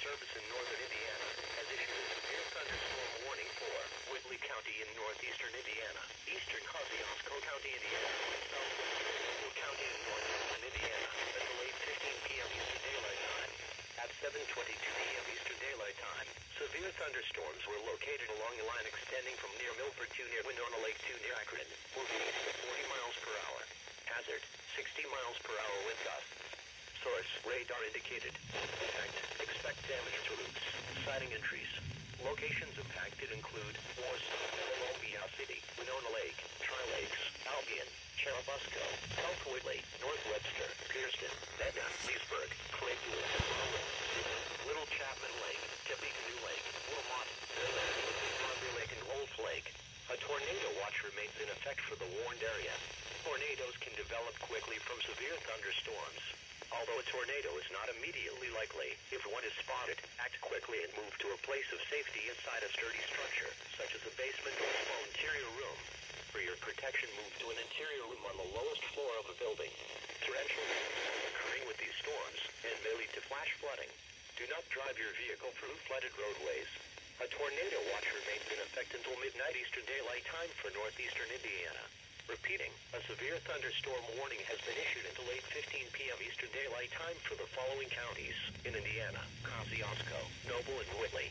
Service in northern Indiana has issued a severe thunderstorm warning for Whitley County in northeastern Indiana, eastern Kosciuszko County, Indiana, southwestern Noble County in northeastern Indiana until 8:15 p.m. Eastern Daylight Time. At 7:22 p.m. Eastern Daylight Time, severe thunderstorms were located along the line extending from near Milford to near Winona Lake to near Akron, moving east at 40 miles per hour. Hazard, 60 miles per hour wind gusts. Source, radar indicated. Impact, expect damage to roofs, siding and trees. Locations impacted include Warsaw, Columbia City, Winona Lake, Tri-Lakes, Albion, Churubusco, South Whitley, North Webster, Pierceton, Edna, Leesburg, Claypool, Little Chapman Lake, Tippecanoe Lake, Wilmot, Broadway Lake, and Wolf Lake. A tornado watch remains in effect for the warned area. Tornadoes can develop quickly from severe thunderstorms. Although a tornado is not immediately likely, if one is spotted, act quickly and move to a place of safety inside a sturdy structure, such as a basement or small interior room. For your protection, move to an interior room on the lowest floor of a building. Torrential rains are occurring with these storms and may lead to flash flooding. Do not drive your vehicle through flooded roadways. A tornado watch remains in effect until midnight Eastern Daylight Time for northeastern Indiana. Repeating, a severe thunderstorm warning has been issued until 8:15 p.m. Eastern Daylight Time for the following counties in Indiana: Kosciuszko, Noble, and Whitley.